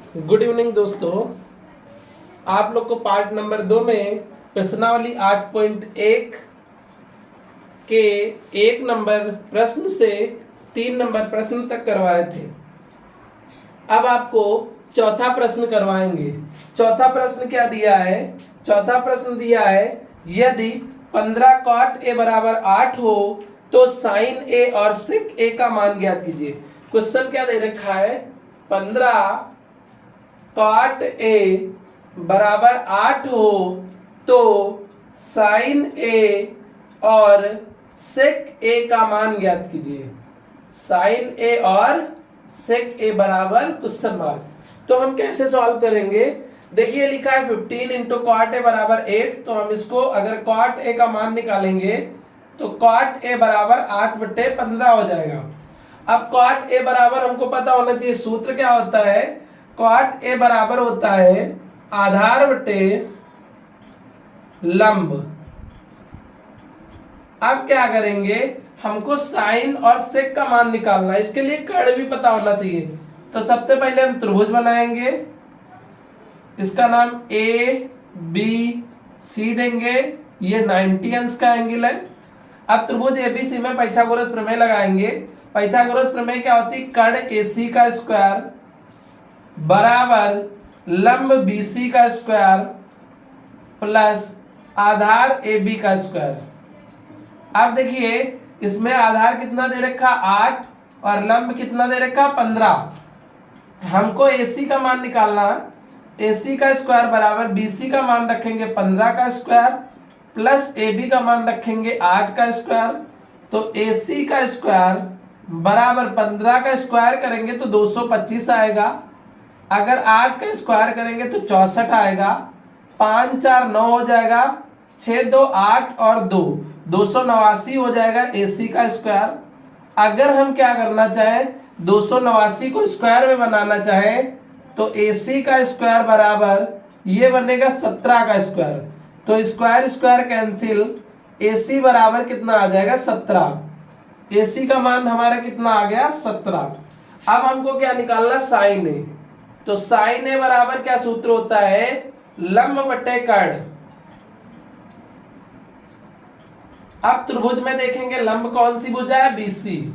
Good evening दोस्तों, आप लोग को पार्ट नंबर 2 में प्रश्नावली 8.1 के 1 नंबर प्रश्न से 3 नंबर प्रश्न तक करवाए थे। अब आपको चौथा प्रश्न करवाएंगे। चौथा प्रश्न क्या दिया है? चौथा प्रश्न दिया है यदि 15 cot a बराबर 8 हो तो sin a और sec a का मान ज्ञात कीजिए। क्वेश्चन क्या दे रखा है? 15 cot a बराबर 8 हो तो sin a और sec a का मान ज्ञात कीजिए। sin a और sec a बराबर क्वेश्चन मार्क। तो हम कैसे सॉल्व करेंगे? देखिए लिखा है 15 इंटू कॉट ए बराबर 8, तो हम इसको अगर कॉट ए का मान निकालेंगे तो कॉट ए बराबर 8/15 हो जाएगा। अब कॉट ए बराबर हमको पता होना चाहिए, सूत्र क्या होता है? कॉट ए बराबर होता है आधार बटे लंब। अब क्या करेंगे? हमको साइन और सेक का मान निकालना है, इसके लिए कर्ण भी पता होना चाहिए। तो सबसे पहले हम त्रिभुज बनाएंगे, इसका नाम ए बी सी देंगे, ये 90 अंश का एंगल है। अब त्रिभुज एबीसी में पाइथागोरस प्रमेय लगाएंगे। पाइथागोरस प्रमेय क्या होती है? कर्ण एसी का स्क्वायर बराबर लंब बीसी का स्क्वायर प्लस आधार ए बी का स्क्वायर। अब देखिए इसमें आधार कितना दे रखा? 8 और लंब कितना दे रखा? 15। हमको एसी का मान निकालना। एसी का स्क्वायर बराबर बीसी का मान रखेंगे 15 का स्क्वायर प्लस एबी का मान रखेंगे 8 का स्क्वायर। तो एसी का स्क्वायर बराबर 15 का स्क्वायर करेंगे तो 225 आएगा। अगर 8 का स्क्वायर करेंगे तो 64 आएगा। 5 4 9 हो जाएगा, 6 2 8 और 2 289 हो जाएगा एसी का स्क्वायर। अगर हम क्या करना चाहें, 289 को स्क्वायर में बनाना चाहें तो एसी का स्क्वायर बराबर ये बनेगा 17 का स्क्वायर। तो स्क्वायर स्क्वायर कैंसिल, एसी बराबर कितना आ जाएगा? 17। एसी का मान हमारा कितना आ गया? 17। अब हमको क्या निकालना? साइन ए। तो साइन ए बराबर क्या सूत्र होता है? लंब बटे कर्ण। अब त्रिभुज में देखेंगे लंब कौन सी भुजा है? बीसी,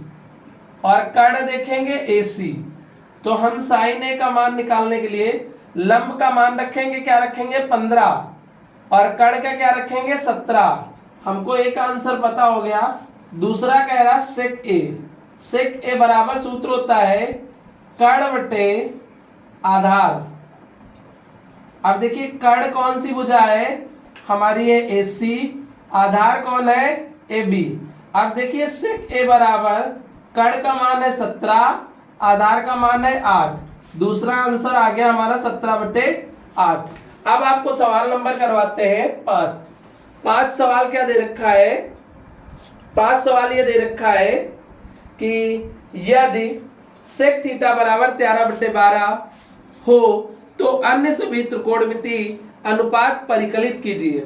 और कर्ण देखेंगे एसी। तो हम साइन ए का मान निकालने के लिए लंब का मान रखेंगे, क्या रखेंगे? 15, और कर्ण का क्या रखेंगे? 17। हमको एक आंसर पता हो गया। दूसरा कह रहा सेक ए। सेक ए बराबर सूत्र होता है कर्ण बटे आधार। अब देखिए कर्ण कौन सी भुजा है? हमारी है एसी, आधार कौन है? A B. अब देखिए सेक ए बराबर कर्ण का मान है 17, आधार का मान है 8। दूसरा आंसर आ गया हमारा 17/8। अब आपको सवाल नंबर करवाते हैं 5। 5 सवाल क्या दे रखा है? 5 सवाल ये दे रखा है कि यदि सेक थीटा बराबर 13/12 हो तो अन्य सभी त्रिकोणमिति अनुपात परिकलित कीजिए।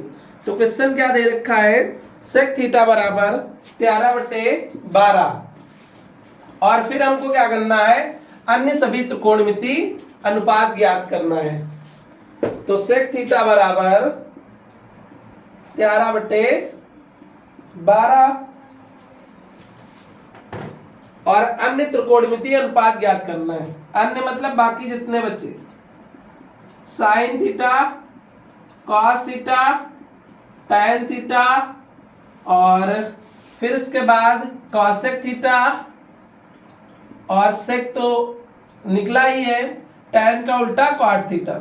तो क्वेश्चन क्या दे रखा है? सेक थीटा बराबर 13/12 और फिर हमको क्या करना है? अन्य सभी त्रिकोणमिति अनुपात ज्ञात करना है। तो सेक थीटा बराबर 13/12 और अन्य त्रिकोणमिति अनुपात ज्ञात करना है। अन्य मतलब बाकी जितने बचे, sine theta, cos theta, tan theta, और फिर इसके बाद कॉसेक थीटा, और सेक तो निकला ही है, टैन का उल्टा कॉट थीटा।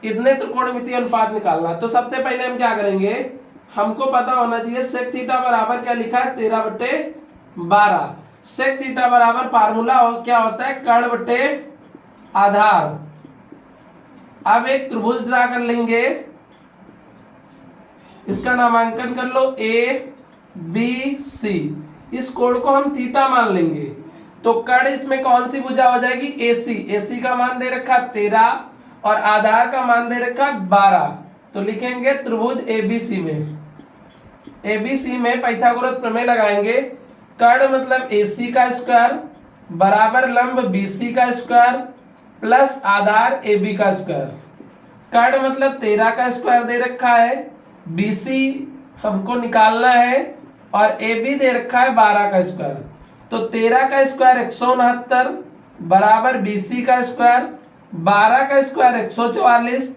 इतने त्रिकोणमिति अनुपात निकालना। तो सबसे पहले हम क्या करेंगे? हमको पता होना चाहिए सेक थीटा बराबर क्या लिखा है? 13/12। सेक थीटा बराबर फार्मूला क्या होता है? कर्ण बटे आधार। अब एक त्रिभुज ड्रा कर लेंगे, इसका नामांकन कर लो ए बी सी। इस कोण को हम थीटा मान लेंगे। तो कर्ण इसमें कौन सी भुजा हो जाएगी? एसी। एसी का मान दे रखा 13 और आधार का मान दे रखा 12। तो लिखेंगे त्रिभुज एबीसी में। एबीसी में पाइथागोरस प्रमेय लगाएंगे। कर्ण मतलब एसी का स्क्वायर बराबर लंब बीसी का स्क्वायर प्लस आधार ए बी का स्क्वायर। कर्ण मतलब 13 का स्क्वायर दे रखा है, BC हमको निकालना है, और ए बी दे रखा है 12 का स्क्वायर। तो 13 का स्क्वायर 169 बराबर BC का स्क्वायर, 12 का स्क्वायर 144,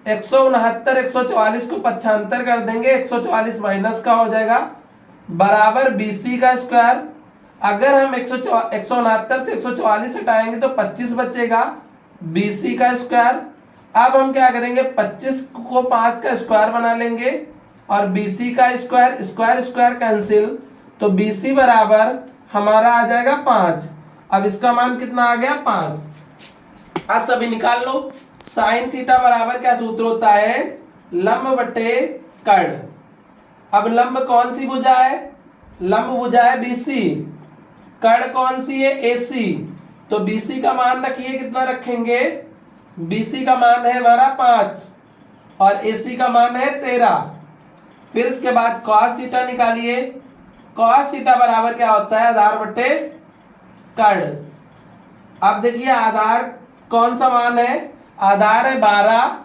169 144 को 75 कर देंगे, 144 माइनस का हो जाएगा बराबर BC का स्क्वायर। अगर हम 169 से 144 हटाएंगे तो 25 बचेगा, BC का स्क्वायर। अब हम क्या करेंगे, 25 को 5 का स्क्वायर बना लेंगे और BC का स्क्वायर, स्क्वायर स्क्वायर कैंसिल, तो BC बराबर हमारा आ जाएगा 5। अब इसका मान कितना आ गया, 5। अब सभी निकाल लो। साइन थीटा बराबर क्या सूत्र होता है, लंब बटे कर्ण। अब लंब कौन सी भुजा है, लंब भुजा है BC, कर्ण कौन सी है, AC। तो BC का मान रखिए, कितना रखेंगे, BC का मान है हमारा 5 और AC का मान है 13। फिर इसके बाद cos थीटा निकालिए। cos थीटा बराबर क्या होता है, आधार बटे कर्ण। अब देखिए आधार कौन सा मान है, आधार है 12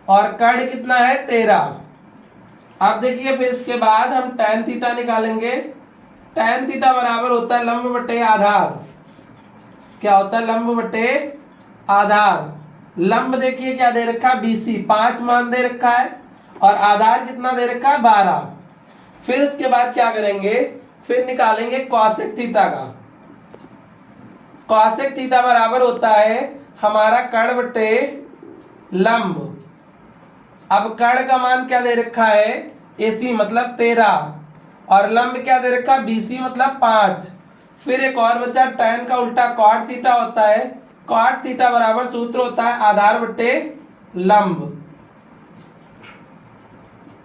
और कर्ण कितना है 13। अब देखिए फिर इसके बाद हम tan थीटा निकालेंगे। tan थीटा बराबर होता है लंब बटे आधार। क्या होता है, लंब बटे आधार। लंब देखिए क्या दे रखा है, BC 5 मान दे रखा है और आधार कितना दे रखा है 12। फिर इसके बाद क्या करेंगे, फिर निकालेंगे कॉसेक थीटा का। कॉसेक थीटा बराबर होता है हमारा कर्ण बटे लंब। अब कर्ण का मान क्या दे रखा है, AC मतलब 13 और लंब क्या दे रखा है, BC मतलब 5। फिर एक और बचा tan का उल्टा cot थीटा होता है। cot थीटा बराबर सूत्र होता है आधार बटे लंब।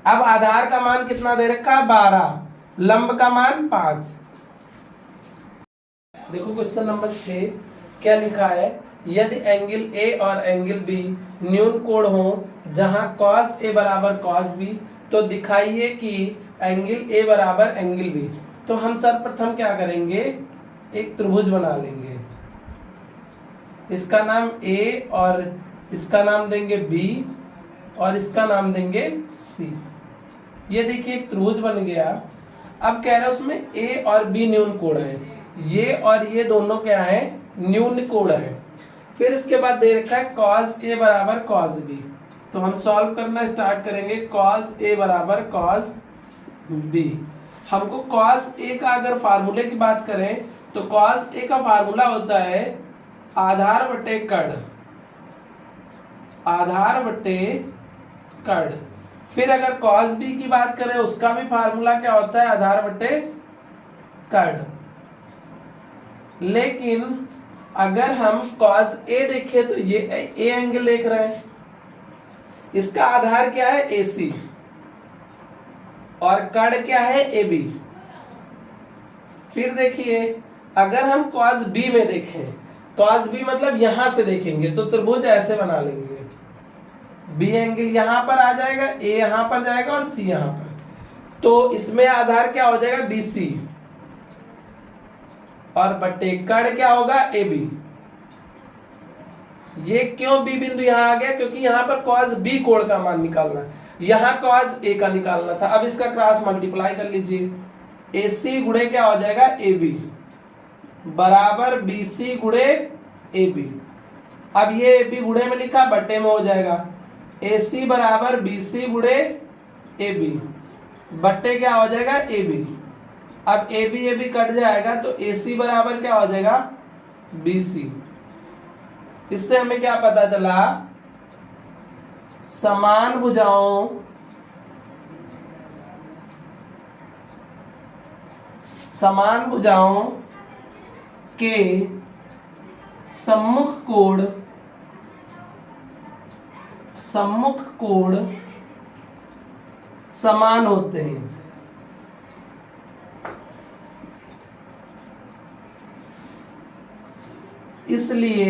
अब आधार का मान कितना दे रखा है 12, लंब का मान 5। देखो क्वेश्चन नंबर 6 क्या लिखा है, यदि एंगल A और एंगल B न्यून कोण हो जहां cos A बराबर cos B, तो दिखाइए कि एंगल A बराबर एंगल B। तो हम सर्वप्रथम क्या करेंगे, एक त्रिभुज बना लेंगे, इसका नाम A और इसका नाम देंगे B और इसका नाम देंगे C। ये देखिए एक त्रिभुज बन गया। अब कह रहे हैं उसमें A और B न्यून कोण है, ये और ये दोनों क्या है, न्यून कोण है। फिर इसके बाद दे रखा है cos A बराबर cos B। तो हम सॉल्व करना स्टार्ट करेंगे, cos A बराबर cos B। हमको cos A का अगर फार्मूले की बात करें तो cos A का फार्मूला होता है आधार बटे कर्ण, आधार बटे कर्ण। फिर अगर cos B की बात करें उसका भी फार्मूला क्या होता है, आधार बटे कर्ण। लेकिन अगर हम cos A देखें तो ये A एंगल देख रहे हैं, इसका आधार क्या है AC और कर्ण क्या है AB। फिर देखिए अगर हम cos B में देखें, cos B मतलब यहां से देखेंगे तो त्रिभुज ऐसे बना लेंगे, B एंगल यहां पर आ जाएगा, A यहां पर जाएगा और C यहां पर। तो इसमें आधार क्या हो जाएगा BC और बटे कर्ण क्या होगा AB। ये क्यों B बिंदु यहां आ गया, क्योंकि यहां पर cos B कोण का मान निकालना है, यहां cos A का निकालना था। अब इसका क्रॉस मल्टीप्लाई कर लीजिए, AC गुणे क्या हो जाएगा AB बराबर BC गुणे AB। अब ये AB गुणे में लिखा बटे में हो जाएगा, AC बराबर BC गुणे AB बट्टे क्या हो जाएगा AB। अब AB कट जाएगा तो AC बराबर क्या हो जाएगा BC। इससे हमें क्या पता चला, समान भुजाओं के सम्मुख कोण समान होते हैं। इसलिए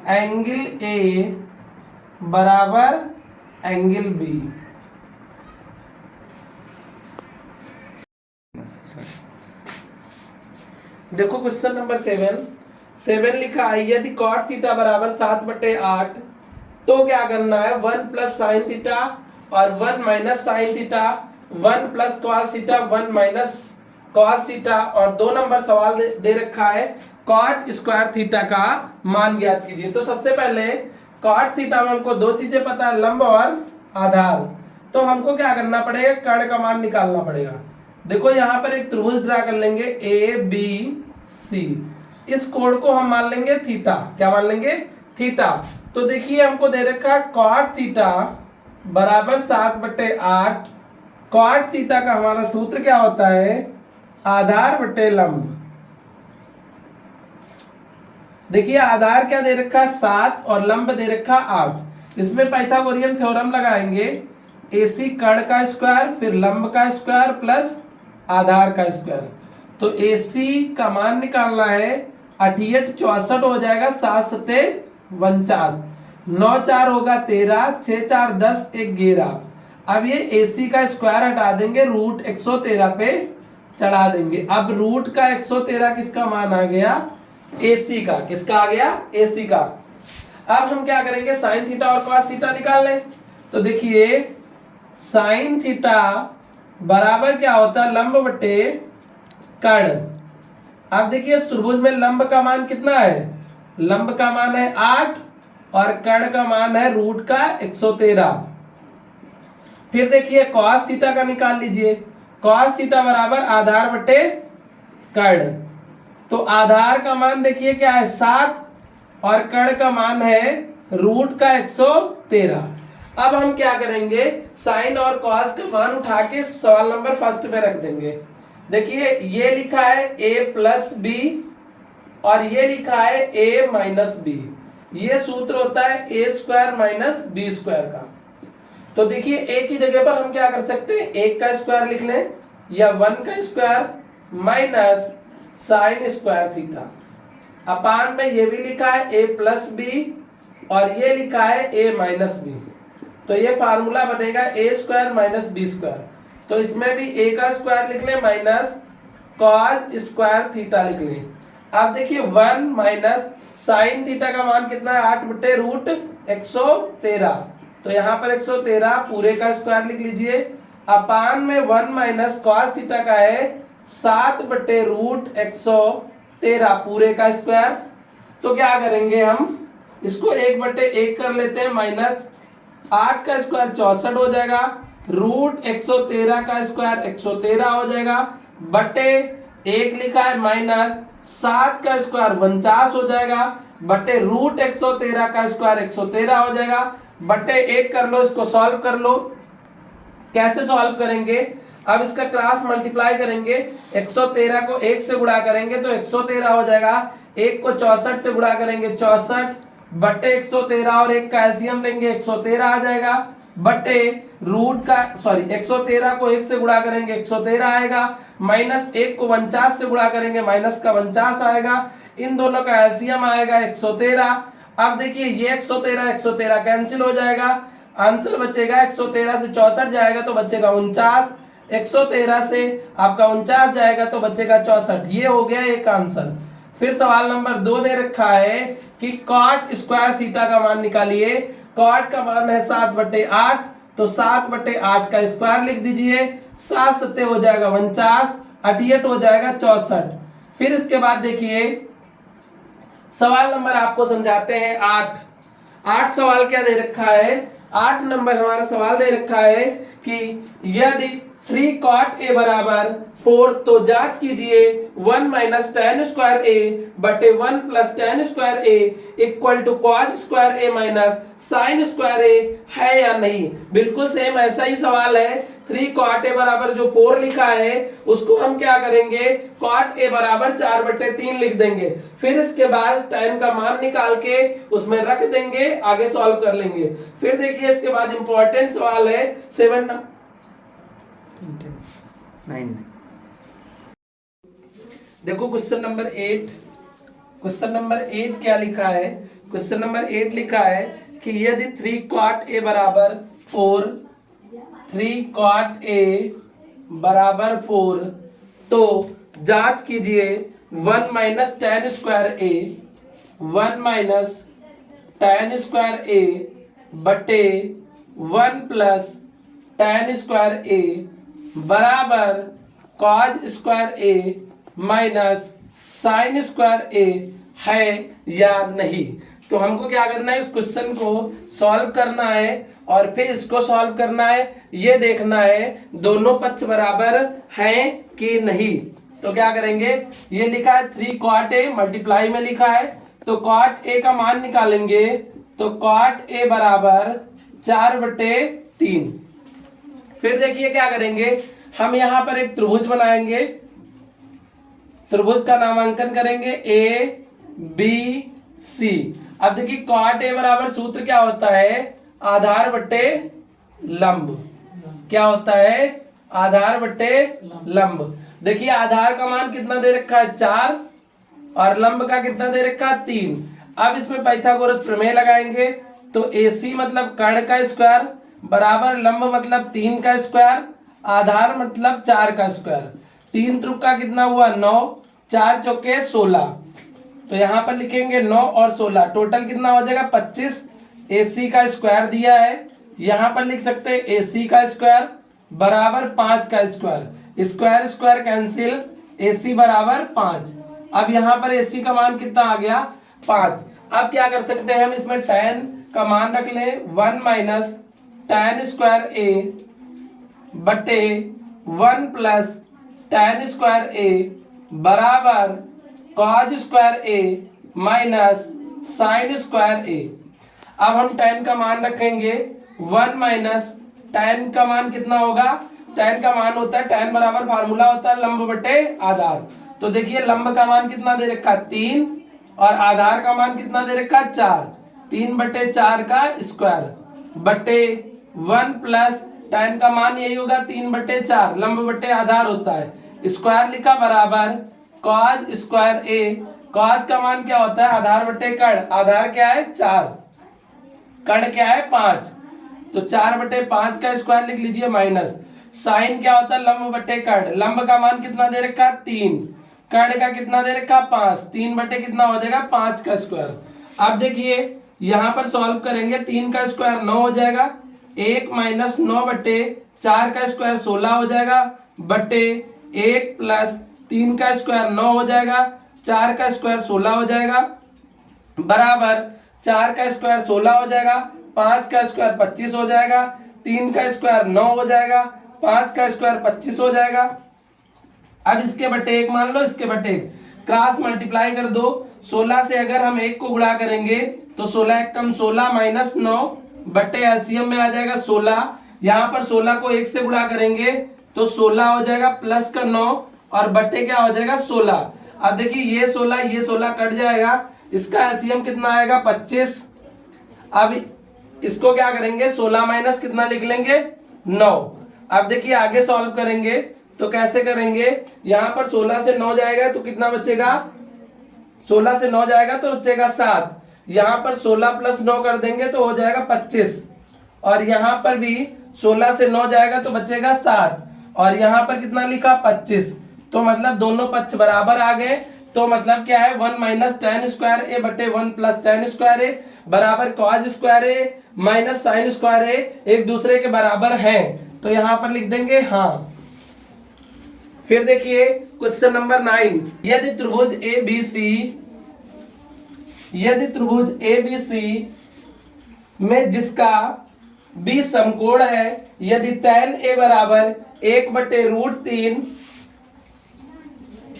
एंगल A बराबर एंगल B। देखो क्वेश्चन नंबर 7, 7 लिखा है, यदि कॉट थीटा बराबर 7/8 तो क्या करना है, 1 प्लस साइन थीटा और 1 minus sine theta, 1 plus cos theta 1 minus cos theta, और 2 नंबर सवाल दे रखा है कॉट स्क्वायर थीटा का मान ज्ञात कीजिए। तो सबसे पहले कॉट थीटा में हमको दो चीजें पता है, लंब और आधार। तो हमको क्या करना पड़ेगा, कर्ण का मान निकालना पड़ेगा। देखो यहाँ पर एक त्रिभुज ड्रा कर लेंगे ए बी सी, इस कोण को हम मान लेंगे थीटा। क्या मान लेंगे, थीटा। तो देखिए हमको दे रखा है कॉट थीटा बराबर 7/8। कॉट थीटा का हमारा सूत्र क्या होता है, आधार बटे लंब। देखिए आधार क्या दे रखा है 7 और लंब दे रखा 8। इसमें पाइथागोरियन थ्योरम लगाएंगे, AC कर्ण का स्क्वायर फिर लंब का स्क्वायर प्लस आधार का स्क्वायर। तो AC का मान निकालना है 88 64 हो जाएगा, 7 7 49, 9 4 होगा 13, 6 4 10 11। अब ये AC का स्क्वायर हटा देंगे, रूट 113 पे चढ़ा देंगे। अब रूट का 113 किसका मान आ गया, AC का। किसका आ गया, AC का। अब हम क्या करेंगे, साइन थीटा और कॉस थीटा निकाल लें। तो देखिए साइन थीटा बराबर क्या होता है, लंब बटे कर्ण। अब देखिए त्रिभुज में लंब का मान कितना है, लंब का मान है 8 और कर्ण का मान है रूट का 113। फिर देखिए कॉस थीटा का निकाल लीजिए। कॉस थीटा बराबर आधार बटे कर्ण। तो आधार का मान देखिए क्या है 7 और कर्ण का मान है रूट का 113। अब हम क्या करेंगे, साइन और कॉस का मान उठा के सवाल नंबर फर्स्ट में रख देंगे। देखिए ये लिखा है a प्लस बी और ये लिखा है a माइनस बी। ये सूत्र होता है a square minus B square का। तो देखिए a की जगह पर हम क्या कर सकते हैं, 1 का स्क्वायर लिख लें या 1 का square minus sine square theta. अपान में ये भी लिखा है a प्लस बी और ये लिखा है a माइनस बी। तो ये फार्मूला बनेगा a square minus B square. तो इसमें भी a का स्क्वायर लिख ले माइनस कॉस स्क्वायर थीटा लिख ले। अब देखिए 1 माइनस साइन थीटा का मान कितना है, 8 बटे रूट 113। तो यहाँ पर 113 पूरे का स्क्वायर लिख लीजिए। अपान में 1 माइनस कॉस थीटा का है 7 बटे रूट 113 पूरे का स्क्वायर। तो क्या करेंगे हम, इसको 1/1 कर लेते हैं, माइनस 8 का स्क्वायर 64 हो जाएगा, रूट 113 का स्क्वायर 113 हो जाएगा, बटे 1 लिखा है माइनस 7 का स्क्वायर 49 हो जाएगा, बटे रूट 113 का स्क्वायर 113 हो जाएगा, बटे 1 कर लो, इसको सॉल्व कर लो। कैसे सॉल्व करेंगे, अब इसका क्रॉस मल्टीप्लाई करेंगे, 113 को 1 से गुणा करेंगे तो 113 हो जाएगा, 1 को 64 से गुणा करेंगे 64, बटे 113 और 1 का एलसीएम लेंगे 113 आ जाएगा, बटे रूट का 113 को 1 से गुणा करेंगे 113 आएगा, माइनस 1 को 49 से गुणा करेंगे माइनस का 49 आएगा, इन दोनों का एलसीएम आएगा 113। अब देखिए ये 113 113 कैंसिल हो जाएगा, आंसर बचेगा 113 से 64 जाएगा तो बचेगा 49, 113 से आपका 49 जाएगा तो बचेगा 64। ये हो गया एक आंसर। फिर सवाल नंबर 2 दे रखा है कि कॉट स्क्वायर थीटा का मान निकालिए। कॉट का मान है 7/8, तो 7/8 का स्क्वायर लिख दीजिए, 7 7 हो जाएगा 49, 88 हो जाएगा 64। फिर इसके बाद देखिए सवाल नंबर आपको समझाते हैं 8 सवाल क्या दे रखा है, 8 नंबर हमारा सवाल दे रखा है कि यदि 3 cot a बराबर 4 तो जांच कीजिए 1 माइनस tan स्क्वायर a बटे 1 plus tan square a equal to cos square a minus sine square a है या नहीं। बिल्कुल सेम ऐसा ही सवाल है। 3 cot a बराबर जो 4 लिखा है उसको हम क्या करेंगे, cot a बराबर 4/3 लिख देंगे, फिर इसके बाद tan का मान निकाल के उसमें रख देंगे, आगे सॉल्व कर लेंगे। फिर देखिए इसके बाद इंपॉर्टेंट सवाल है 7 9। देखो क्वेश्चन नंबर 8, क्वेश्चन नंबर 8 क्या लिखा है, क्वेश्चन नंबर 8 लिखा है कि यदि 3 cot a बराबर 4, 3 cot a बराबर 4 तो जांच कीजिए 1 minus tan square a 1 minus tan square A बटे 1 प्लस tan स्क्वायर ए बराबर cos square A minus sine square A है या नहीं। तो हमको क्या करना है, इस क्वेश्चन को सॉल्व करना है और फिर इसको सॉल्व करना है, ये देखना है दोनों पक्ष बराबर हैं कि नहीं। तो क्या करेंगे, ये लिखा है 3 cot a मल्टीप्लाई में लिखा है, तो cot a का मान निकालेंगे तो cot a बराबर 4/3। फिर देखिए क्या करेंगे, हम यहां पर एक त्रिभुज बनाएंगे, त्रिभुज का नामांकन करेंगे ए बी सी। अब देखिए cot a बराबर सूत्र क्या होता है, आधार बटे लंब। क्या होता है, आधार बटे लंब। देखिए आधार का मान कितना दे रखा है 4 और लंब का कितना दे रखा है 3। अब इसमें पाइथागोरस प्रमेय लगाएंगे, तो AC मतलब कर्ण का स्क्वायर बराबर लंब मतलब 3 का स्क्वायर आधार मतलब 4 का स्क्वायर। 3 त्रिक का कितना हुआ 9, 4 चौके 16। तो यहाँ पर लिखेंगे 9 और 16 टोटल कितना हो जाएगा 25। AC का स्क्वायर दिया है, यहाँ पर लिख सकते हैं AC का स्क्वायर बराबर 5 का square, square square cancel, AC बराबर 5। अब यहाँ पर AC का मान कितना आ गया 5। अब क्या कर सकते हैं हम, इसमें tan का मान रख लें 1 माइनस tan स्क्वायर ए बटे 1 प्लस tan स्क्वायर ए बराबर cos square A minus sine square ए। अब हम tan का मान रखेंगे 1 माइनस tan का मान कितना होगा, tan का मान होता है tan बराबर फार्मूला होता है लंब बटे आधार। तो देखिए लंब का मान कितना दे रखा है 3 और आधार का मान कितना दे रखा है 4। 3/4 का स्क्वायर बटे 1 प्लस tan का मान यही होगा 3/4 लंब बटे आधार होता है, स्क्वायर लिखा बराबर cos स्क्वायर ए। cos का मान क्या होता है आधार बटे कर्ण, आधार क्या है 4, कर्ण क्या है 5, तो 4/5 का स्क्वायर लिख लीजिए माइनस साइन क्या होता है लंब बटे कर्ण, लंब का मान कितना दे रखा है 3, कर्ण का कितना दे रखा 5, 3 बटे कितना हो जाएगा 5 का स्क्वायर। अब देखिए यहाँ पर सॉल्व करेंगे, 3 का स्क्वायर 9 हो जाएगा, 1 माइनस 9/4 का स्क्वायर 16 हो जाएगा बटे 1 प्लस 3 का स्क्वायर 9 हो जाएगा, 4 का स्क्वायर 16 हो जाएगा बराबर 4 का स्क्वायर 16 हो जाएगा, 5 का स्क्वायर 25 हो जाएगा, 3 का स्क्वायर 9 हो जाएगा, 5 का स्क्वायर 25 हो जाएगा। अब इसके बटे 1 मान लो, इसके बटे 1 क्रॉस मल्टीप्लाई कर दो। 16 से अगर हम 1 को गुणा करेंगे तो 16 1 कम 16 माइनस 9 बटे एलसीएम में आ जाएगा 16। यहाँ पर 16 को 1 से गुणा करेंगे तो 16 हो जाएगा प्लस का 9 और बटे क्या हो जाएगा 16। अब देखिए ये 16 कट जाएगा, इसका एलसीएम कितना आएगा 25। अब इसको क्या करेंगे 16 माइनस कितना लिख लेंगे 9। अब देखिए आगे सॉल्व करेंगे तो कैसे करेंगे, यहाँ पर 16 से 9 जाएगा तो कितना बचेगा, 16 से 9 जाएगा तो बचेगा 7। यहाँ पर 16 प्लस 9 कर देंगे तो हो जाएगा 25 और यहाँ पर भी 16 से 9 जाएगा तो बचेगा 7 और यहाँ पर कितना लिखा 25। तो मतलब दोनों पक्ष बराबर आ गए। तो मतलब क्या है 1 माइनस tan स्क्वायर ए बटे 1 प्लस tan स्क्वायर ए बराबर cos square A minus sine square ए एक दूसरे के बराबर हैं। तो यहाँ पर लिख देंगे हाँ। फिर देखिए क्वेश्चन नंबर 9, यदि त्रिभुज ABC में जिसका B समकोण है, यदि tan A बराबर 1/√3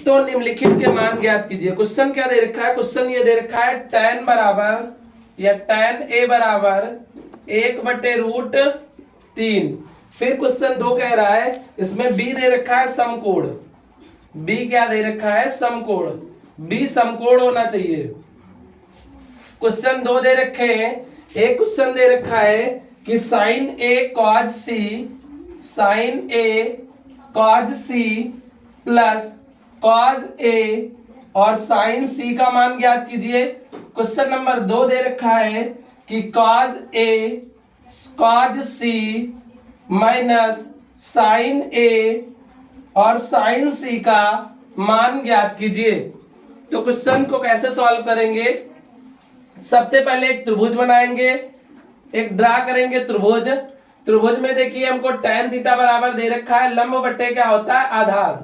तो निम्नलिखित के मान ज्ञात कीजिए। क्वेश्चन क्या दे रखा है, क्वेश्चन ये दे रखा है tan बराबर या tan A बराबर 1/√3। फिर क्वेश्चन 2 कह रहा है इसमें B दे रखा है समकोण, B क्या दे रखा है समकोण, B समकोण होना चाहिए। क्वेश्चन 2 दे रखे हैं, एक क्वेश्चन दे रखा है कि sin A cos C plus cos A और sin C का मान ज्ञात कीजिए। क्वेश्चन नंबर 2 दे रखा है कि cos A cos C minus sin A और sin C का मान ज्ञात कीजिए। तो क्वेश्चन को कैसे सॉल्व करेंगे, सबसे पहले एक त्रिभुज बनाएंगे, एक ड्रा करेंगे त्रिभुज। त्रिभुज में देखिए हमको tan थीटा बराबर दे रखा है, लंब बट्टे क्या होता है आधार।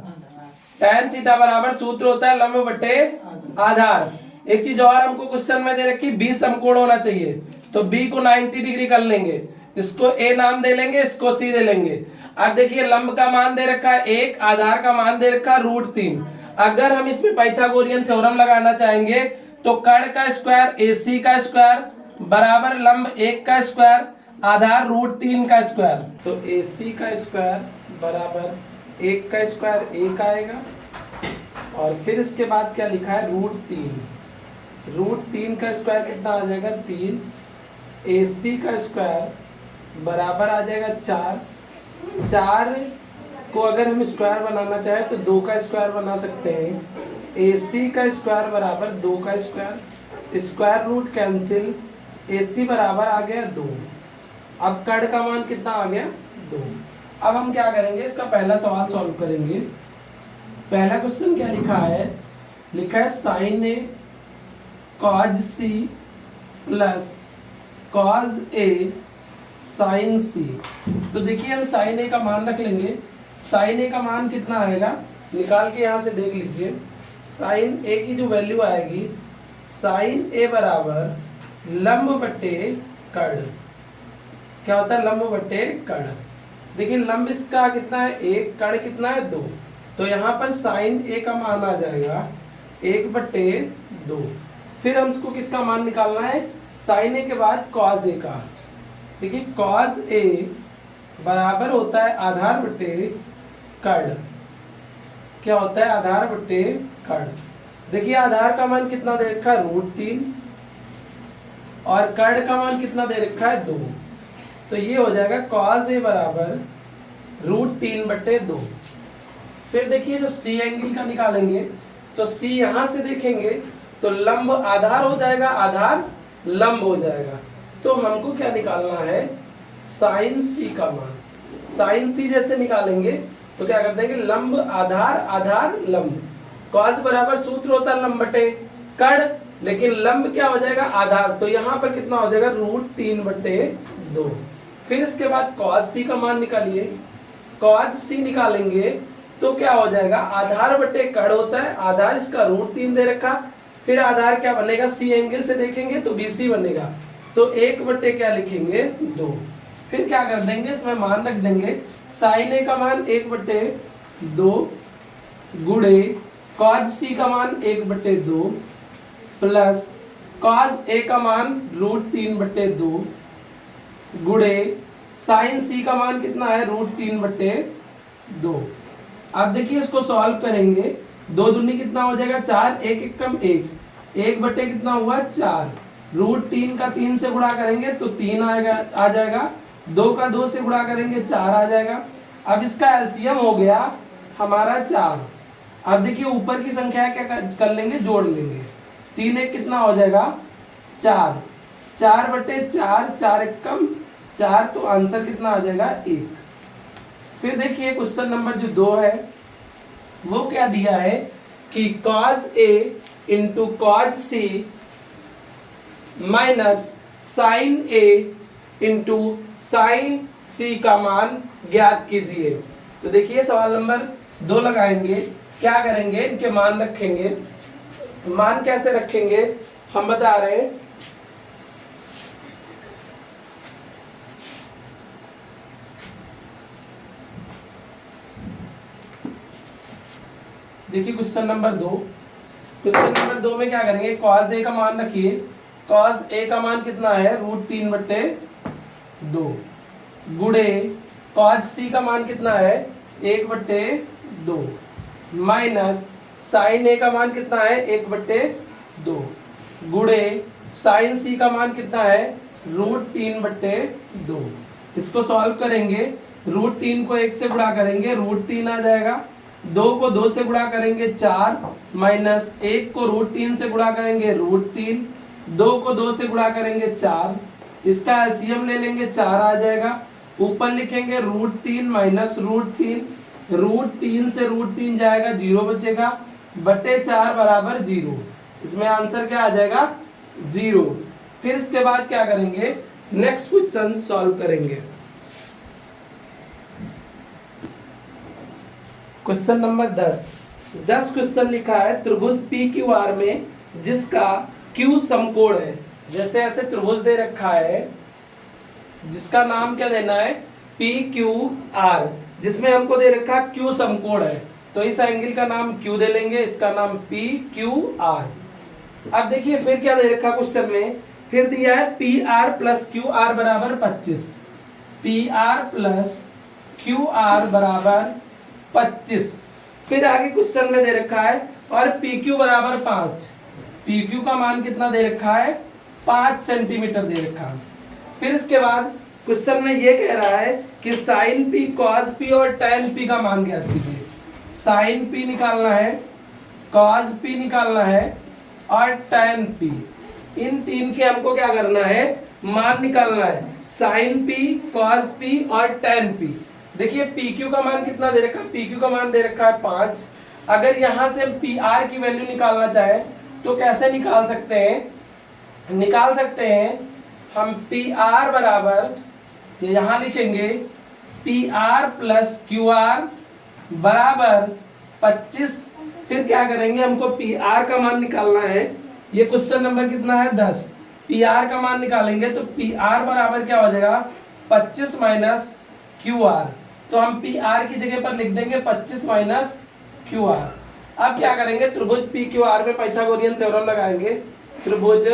tan थीटा बराबर सूत्र होता है लंब बट्टे आधार। एक चीज और हमको क्वेश्चन में दे रखी, बी समकोण होना चाहिए, तो बी को 90 डिग्री कर लेंगे, इसको ए नाम दे लेंगे, इसको सी दे लेंगे। अब देखिए लंब का मान दे रखा है 1, आधार का मान दे रखा है √3। अगर हम इसमें पाइथागोरियन थ्योरम लगाना चाहेंगे तो कर्ण का स्क्वायर AC का स्क्वायर बराबर लंब 1 का स्क्वायर आधार √3 का स्क्वायर, तो AC का स्क्वायर बराबर 1 का स्क्वायर 1 आएगा, और फिर इसके बाद क्या लिखा है √3 का स्क्वायर कितना आ जाएगा 3, AC का स्क्वायर बराबर आ जाएगा 4 को अगर हम स्क्वायर बनाना चाहें तो 2 का स्क्वायर बना सकते हैं, AC का स्क्वायर बराबर 2 का square, square root cancel, AC बराबर आ गया 2। अब कर्ण का मान कितना आ गया 2। अब हम क्या करेंगे, इसका पहला सवाल सॉल्व करेंगे। पहला क्वेश्चन क्या लिखा है, लिखा है sin A cos C plus cos A sin C। तो देखिए हम sin A का मान रख लेंगे, sin A का मान कितना आएगा निकाल के यहाँ से देख लीजिए। sin A की जो वैल्यू आएगी, sin A बराबर लंब बट्टे कर्ण, क्या होता है लंब बट्टे कर्ण। देखिए लंब इसका कितना है 1, कर्ण कितना है 2, तो यहाँ पर sin A का मान आ जाएगा 1/2। फिर हमको किसका मान निकालना है, sin A के बाद cos A का। देखिए cos A बराबर होता है आधार बट्टे कर्ण, क्या होता है आधार बट्टे कर्ण। देखिए आधार का मान कितना दे रखा है √3 और कर्ण का मान कितना दे रखा है 2, तो ये हो जाएगा cos A बराबर √3/2। फिर देखिए जब C एंगल का निकालेंगे तो C यहां से देखेंगे तो लंब आधार हो जाएगा, आधार लंब हो जाएगा, तो हमको क्या निकालना है sin C का मान। sin C जैसे निकालेंगे तो क्या कर देंगे लंब आधार आधार लंब, cos बराबर सूत्र होता है लंब बटे कर्ण, लेकिन लंब क्या हो जाएगा आधार, तो यहाँ पर कितना हो जाएगा √3/2। फिर इसके बाद cos C का मान निकालिए, cos C निकालेंगे तो क्या हो जाएगा आधार बटे कर्ण होता है, आधार इसका √3 दे रखा, फिर आधार क्या बनेगा C एंगल से देखेंगे तो BC बनेगा, तो 1 क्या लिखेंगे 2। फिर क्या कर देंगे इसमें मान रख देंगे, sin A का मान 1/2 गुणे cos C का मान 1/2 प्लस cos A का मान √3/2 गुणे sin C का मान कितना है √3/2। अब देखिए इसको सॉल्व करेंगे, 2 दूनी कितना हो जाएगा 4, 1 एकम 1 बटे कितना हुआ 4, √3 का 3 से गुणा करेंगे तो 3 आएगा आ जाएगा, 2 का 2 से गुणा करेंगे 4 आ जाएगा। अब इसका एलसीएम हो गया हमारा 4। अब देखिए ऊपर की संख्या क्या कर लेंगे जोड़ लेंगे, 3 1 कितना हो जाएगा 4, 4/4, 4 एकम 4, तो आंसर कितना आ जाएगा 1। फिर देखिए क्वेश्चन नंबर जो 2 है वो क्या दिया है कि cos A into cos C minus sin A into sin C का मान ज्ञात कीजिए। तो देखिए सवाल नंबर 2 लगाएंगे, क्या करेंगे इनके मान रखेंगे। मान कैसे रखेंगे हम बता रहे हैं, देखिए क्वेश्चन नंबर 2, क्वेश्चन नंबर 2 में क्या करेंगे, cos A का मान रखिए, cos A का मान कितना है √3/2 गुणे cos C का मान कितना है 1/2 माइनस sin A का मान कितना है 1/2 गुणे sin C का मान कितना है √3/2। इसको सॉल्व करेंगे, √3 को 1 से गुणा करेंगे √3 आ जाएगा, 2 को 2 से गुणा करेंगे 4 माइनस 1 को √3 से गुणा करेंगे √3, 2 को 2 से गुणा करेंगे 4, इसका एलसीएम ले लेंगे 4 आ जाएगा, ऊपर लिखेंगे √3 माइनस √3, √3 से √3 जाएगा 0 बचेगा, बटे 4 बराबर 0, इसमें आंसर क्या आ जाएगा 0। फिर इसके बाद क्या करेंगे, नेक्स्ट क्वेश्चन सॉल्व करेंगे। क्वेश्चन नंबर 10 क्वेश्चन लिखा है त्रिभुज पी क्यू आर में जिसका क्यू समकोण है। जैसे ऐसे त्रिभुज दे रखा है जिसका नाम क्या देना है, पी क्यू आर, जिसमें हमको दे रखा क्यू समकोण है, तो इस एंगल का नाम क्यू दे लेंगे, इसका नाम पी क्यू आर। अब देखिए फिर क्या दे रखा क्वेश्चन में, फिर दिया है P R plus Q R बराबर 25, P R plus Q R बराबर 25। फिर आगे क्वेश्चन में दे रखा है और पी क्यू बराबर 5, पी क्यू का मान कितना दे रखा है, 5 सेंटीमीटर दे रखा है। फिर इसके बाद क्वेश्चन में ये कह रहा है कि साइन पी, कॉस पी और टैन पी का मान ज्ञात कीजिए। साइन पी निकालना है, कॉस पी निकालना है और टैन पी, इन तीन के हमको क्या करना है, मान निकालना है। साइन पी, कॉस पी और टैन पी। देखिए पी क्यू का मान कितना दे रखा है, पी क्यू का मान दे रखा है 5। अगर यहां से पी आर की वैल्यू निकालना चाहे तो कैसे निकाल सकते हैं, निकाल सकते हैं हम पी आर बराबर, ये यहां लिखेंगे P R plus Q R बराबर 25। फिर क्या करेंगे, हमको पी आर का मान निकालना है, ये क्वेश्चन नंबर कितना है 10। पी आर का मान निकालेंगे तो पी आर बराबर क्या हो जाएगा, 25 माइनस क्यू आर। तो हम पी आर की जगह पर लिख देंगे 25 माइनस क्यू आर। अब क्या करेंगे, त्रिभुज पी क्यू आर में पाइथागोरियन थ्योरम लगाएंगे। त्रिभुज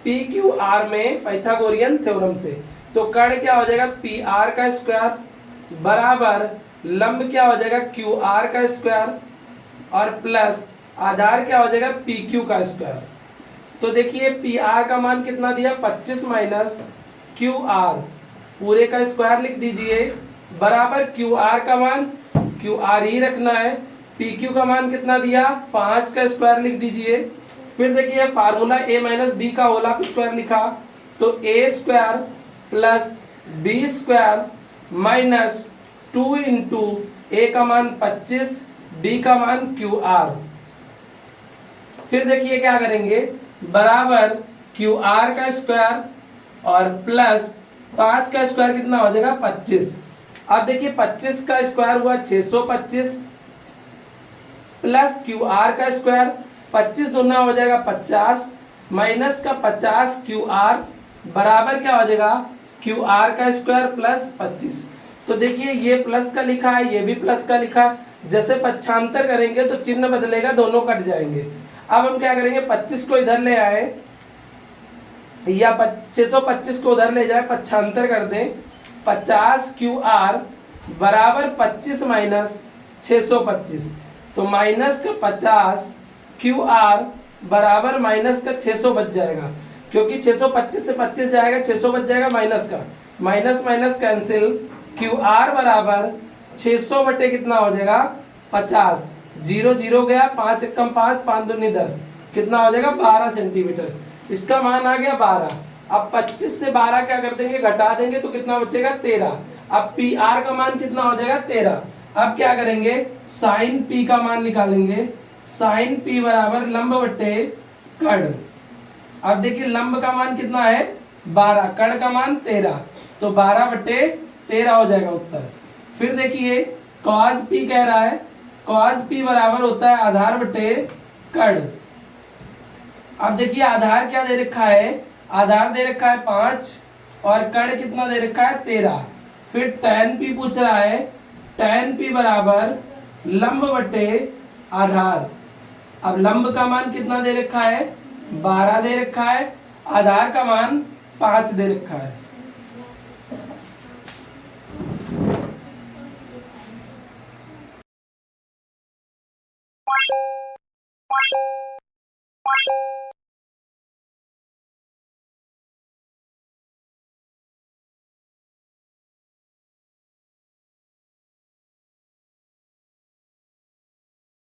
पी क्यू आर में पाइथागोरियन थ्योरम से तो कर्ण क्या हो जाएगा, पी आर का स्क्वायर बराबर लंब क्या हो जाएगा, क्यू आर का स्क्वायर और प्लस आधार क्या हो जाएगा, पी क्यू का स्क्वायर। तो देखिए पी आर का मान कितना दिया, 25 माइनस क्यू आर, पूरे का स्क्वायर लिख दीजिए, बराबर क्यू आर का मान क्यू आर ही रखना है, पी क्यू का मान कितना दिया, 5 का स्क्वायर लिख दीजिए। फिर देखिए फार्मूला ए माइनस बी का होल ऑफ स्क्वायर लिखा, तो A square plus B square minus 2 into A का मान 25, बी का मान क्यू आर। फिर देखिए क्या करेंगे, बराबर क्यू आर का स्क्वायर और प्लस 5 का स्क्वायर कितना हो जाएगा, 25। अब देखिए 25 का स्क्वायर हुआ 625 प्लस क्यू आर का स्क्वायर, 25 दूना हो जाएगा 50 माइनस का 50 क्यू आर बराबर क्या हो जाएगा, क्यू आर का स्क्वायर प्लस 25। तो देखिए ये प्लस का लिखा है, ये भी प्लस का लिखा है, जैसे पक्षांतर करेंगे तो चिन्ह बदलेगा, दोनों कट जाएंगे। अब हम क्या करेंगे, 25 को इधर ले आए या 625 को उधर ले जाए, पक्षांतर कर दें, 50 क्यू आर बराबर 25 माइनस 625, तो माइनस का 50 क्यू आर बराबर माइनस का 600 बच जाएगा, क्योंकि 625 से 25 जाएगा, 600 बच जाएगा माइनस का, minus minus cancel, Q R बराबर 600 बटे कितना हो जाएगा 50, 0 0 गया, 5 एकम 5, 5 दूनी 10, कितना हो जाएगा 12 सेंटीमीटर। इसका मान आ गया 12। अब 25 से 12 क्या कर देंगे, घटा देंगे तो कितना बचेगा 13। अब पी आर का मान कितना हो जाएगा 13। अब क्या करेंगे, साइन पी का मान निकालेंगे, साइन पी बराबर लंब बटे कर्ण। अब देखिए लंब का मान कितना है 12, कर्ण का मान 13, तो 12 बटे 13 हो जाएगा उत्तर। फिर देखिए कॉस पी कह रहा है, कॉस पी बराबर होता है आधार बटे कर्ण। अब देखिए आधार क्या दे रखा है, आधार दे रखा है 5 और कर्ण कितना दे रखा है 13। फिर tan p पूछ रहा है, tan p बराबर लंब बटे आधार। अब लंब का मान कितना दे रखा है 12 दे रखा है, आधार का मान 5 दे रखा है।